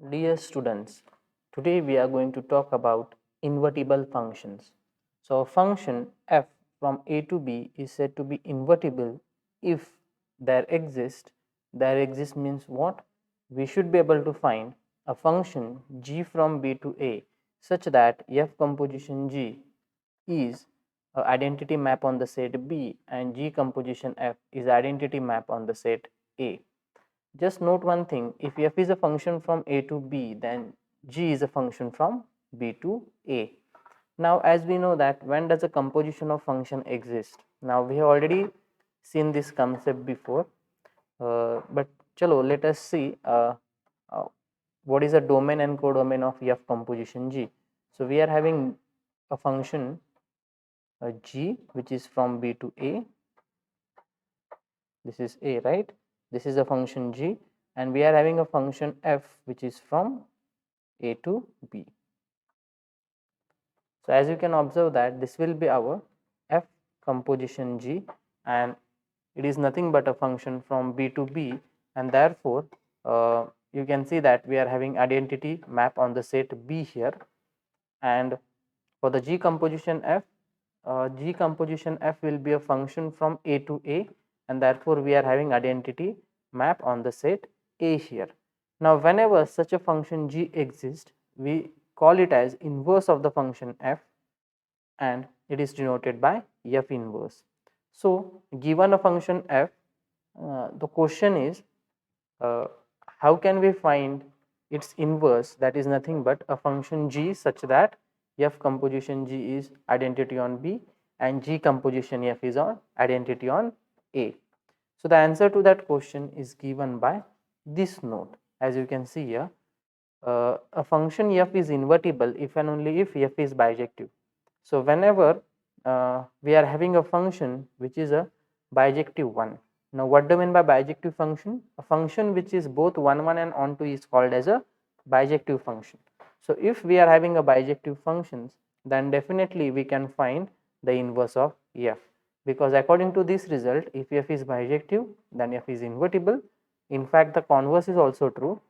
Dear students, today we are going to talk about invertible functions. So, a function f from a to b is said to be invertible if there exists means what? We should be able to find a function g from b to a such that f composition g is a identity map on the set B and G composition F is identity map on the set A. Just note one thing, if f is a function from a to b, then g is a function from b to a. Now, as we know that when does a composition of function exist? Now, we have already seen this concept before, but chalo, let us see uh, what is the domain and codomain of f composition g. So, we are having a function g which is from b to a. This is a, right? This is a function g, and we are having a function f which is from a to b. So, as you can observe that this will be our f composition g, and it is nothing but a function from b to b, and therefore you can see that we are having identity map on the set B here. And for the g composition f will be a function from a to a, and therefore we are having identity map on the set A here. Now, whenever such a function g exists, we call it as inverse of the function f, and it is denoted by f inverse. So, given a function f, the question is uh, how can we find its inverse, that is nothing but a function g such that f composition g is identity on B and g composition f is on identity on A. So, the answer to that question is given by this note. As you can see here, a function f is invertible if and only if f is bijective. So, whenever we are having a function which is a bijective one. Now, what do I mean by bijective function? A function which is both 1 1 and onto is called as a bijective function. So, if we are having a bijective functions, then definitely we can find the inverse of f, because according to this result, if f is bijective, then f is invertible. In fact, the converse is also true.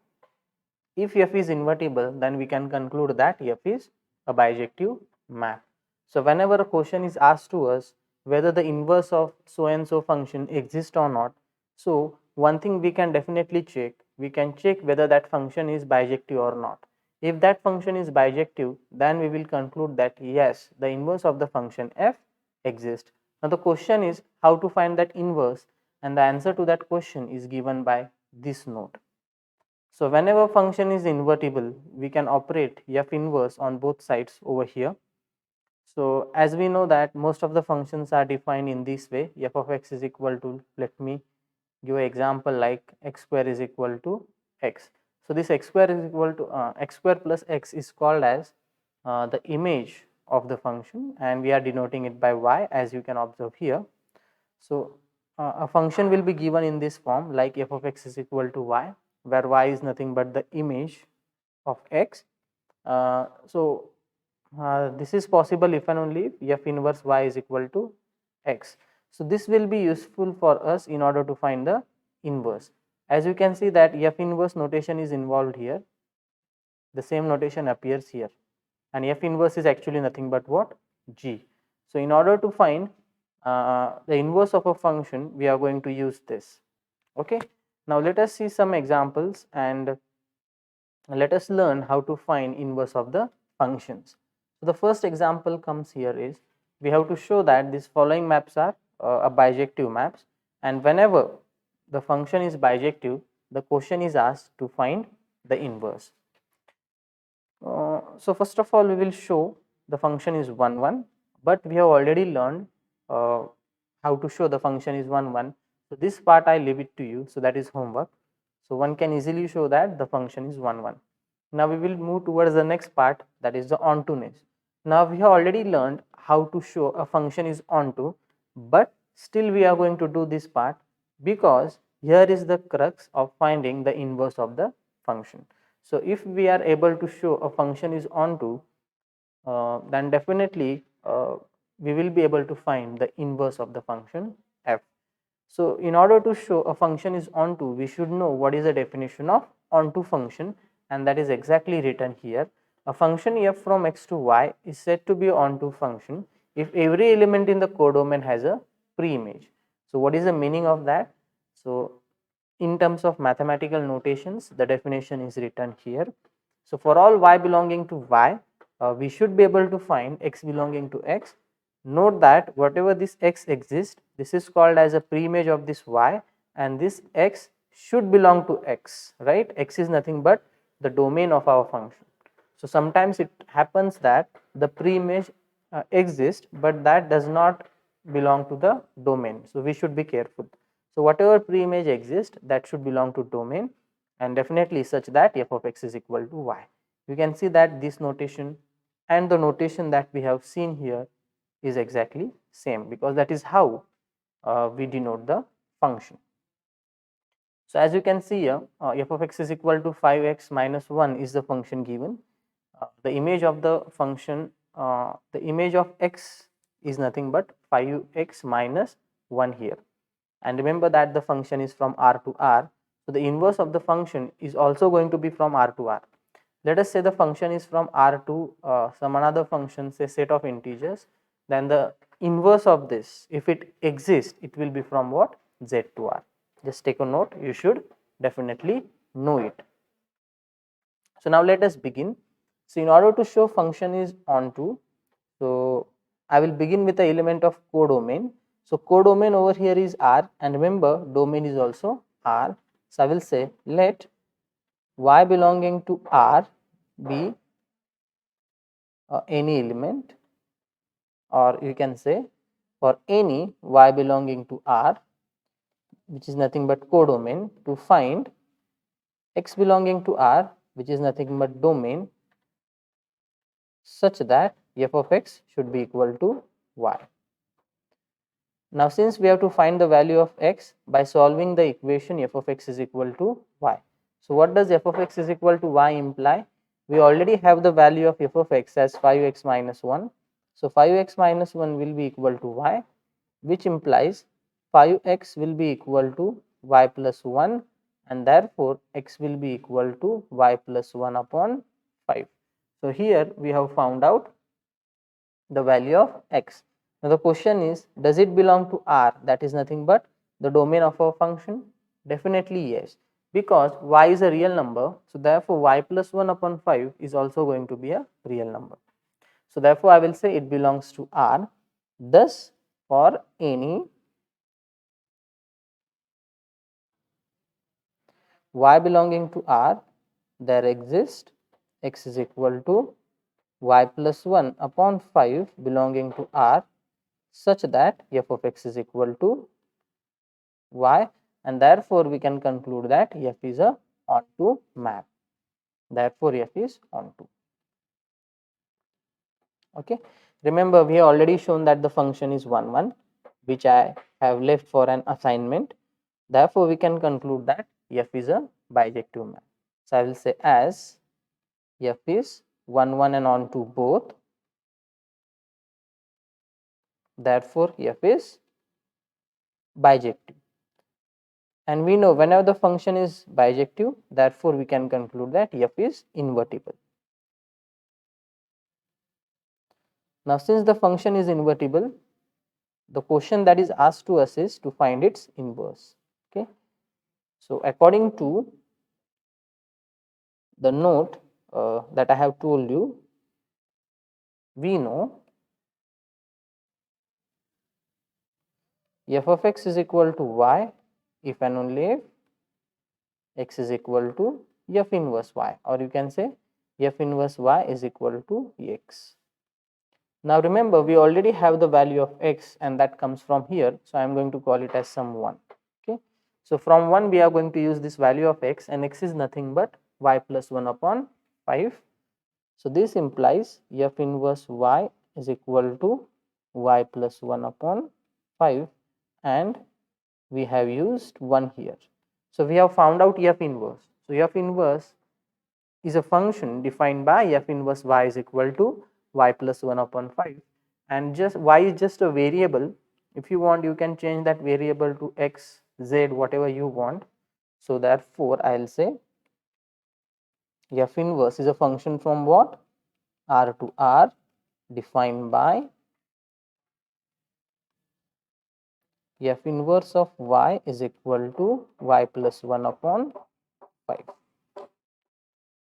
If f is invertible, then we can conclude that f is a bijective map. So, whenever a question is asked to us whether the inverse of so and so function exists or not, so one thing we can definitely check, we can check whether that function is bijective or not. If that function is bijective, then we will conclude that yes, the inverse of the function f exists. Now, the question is how to find that inverse, and the answer to that question is given by this note. So, whenever function is invertible, we can operate f inverse on both sides over here. So, as we know that most of the functions are defined in this way, f of x is equal to, let me give an example like x square is equal to x. So, this x square is equal to x square plus x is called as the image of the function, and we are denoting it by y, as you can observe here. So, a function will be given in this form like f of x is equal to y, where y is nothing but the image of x. This is possible if and only if f inverse y is equal to x. So, this will be useful for us in order to find the inverse. As you can see that f inverse notation is involved here, the same notation appears here, and f inverse is actually nothing but what? G. So, in order to find the inverse of a function, we are going to use this. Okay. Now, let us see some examples and let us learn how to find inverse of the functions. So, the first example comes here is we have to show that these following maps are a bijective maps, and whenever the function is bijective, the question is asked to find the inverse. So, first of all, we will show the function is 1 1, but we have already learned how to show the function is 1 1. So, this part I leave it to you, so that is homework. So, one can easily show that the function is 1 1. Now, we will move towards the next part, that is the ontoness. Now, we have already learned how to show a function is onto, but still we are going to do this part because here is the crux of finding the inverse of the function. So, if we are able to show a function is onto, then definitely we will be able to find the inverse of the function f. So, in order to show a function is onto, we should know what is the definition of onto function, and that is exactly written here. A function f from x to y is said to be onto function if every element in the codomain has a preimage. So what is the meaning of that? So in terms of mathematical notations, the definition is written here. So for all y belonging to y, we should be able to find x belonging to x. Note that whatever this x exists, this is called as a preimage of this y, and this x should belong to x, right? X is nothing but the domain of our function. So sometimes it happens that the preimage exists, but that does not belong to the domain. So we should be careful. So whatever preimage exists, that should belong to domain, and definitely such that f of x is equal to y. You can see that this notation and the notation that we have seen here is exactly same, because that is how we denote the function. So as you can see here, f of x is equal to 5x minus 1 is the function given. The image of the function, the image of x is nothing but 5x minus 1 here. And remember that the function is from R to R. So the inverse of the function is also going to be from R to R. Let us say the function is from R to some another function, say set of integers, then the inverse of this, if it exists, it will be from what? Z to R. Just take a note, you should definitely know it. So now let us begin. So in order to show function is onto, so I will begin with the element of codomain. So codomain over here is R, and remember domain is also R. So I will say let y belonging to R be any element, or you can say for any y belonging to R, which is nothing but codomain, to find x belonging to R, which is nothing but domain, such that f of x should be equal to y. Now since we have to find the value of x by solving the equation f of x is equal to y. So what does f of x is equal to y imply? We already have the value of f of x as 5x minus 1. So 5x minus 1 will be equal to y, which implies 5x will be equal to y plus 1, and therefore x will be equal to y plus 1 upon 5. So here we have found out the value of x. Now the question is, does it belong to R, that is nothing but the domain of our function? Definitely yes, because y is a real number, so therefore y plus 1 upon 5 is also going to be a real number. So therefore I will say it belongs to R. Thus for any y belonging to R, there exists x is equal to y plus 1 upon 5 belonging to R, such that f of x is equal to y, and therefore we can conclude that f is a onto map. Therefore f is onto. Okay, remember we have already shown that the function is 1 1, which I have left for an assignment. Therefore we can conclude that f is a bijective map. So I will say as f is 1 1 and onto both, therefore f is bijective. And we know whenever the function is bijective, therefore we can conclude that f is invertible. Now since the function is invertible, the question that is asked to us is to find its inverse. Okay, so according to the note that I have told you, we know f of x is equal to y if and only if x is equal to f inverse y, or you can say f inverse y is equal to x. Now remember we already have the value of x, and that comes from here, so I am going to call it as sum 1. Okay, so from 1 we are going to use this value of x, and x is nothing but y plus 1 upon 5. So this implies f inverse y is equal to y plus 1 upon 5, and we have used 1 here. So we have found out f inverse. So f inverse is a function defined by f inverse y is equal to y plus 1 upon 5, and just y is just a variable. If you want, you can change that variable to x, z, whatever you want. So therefore I will say F inverse is a function from what? R to R, defined by F inverse of y is equal to y plus 1 upon 5.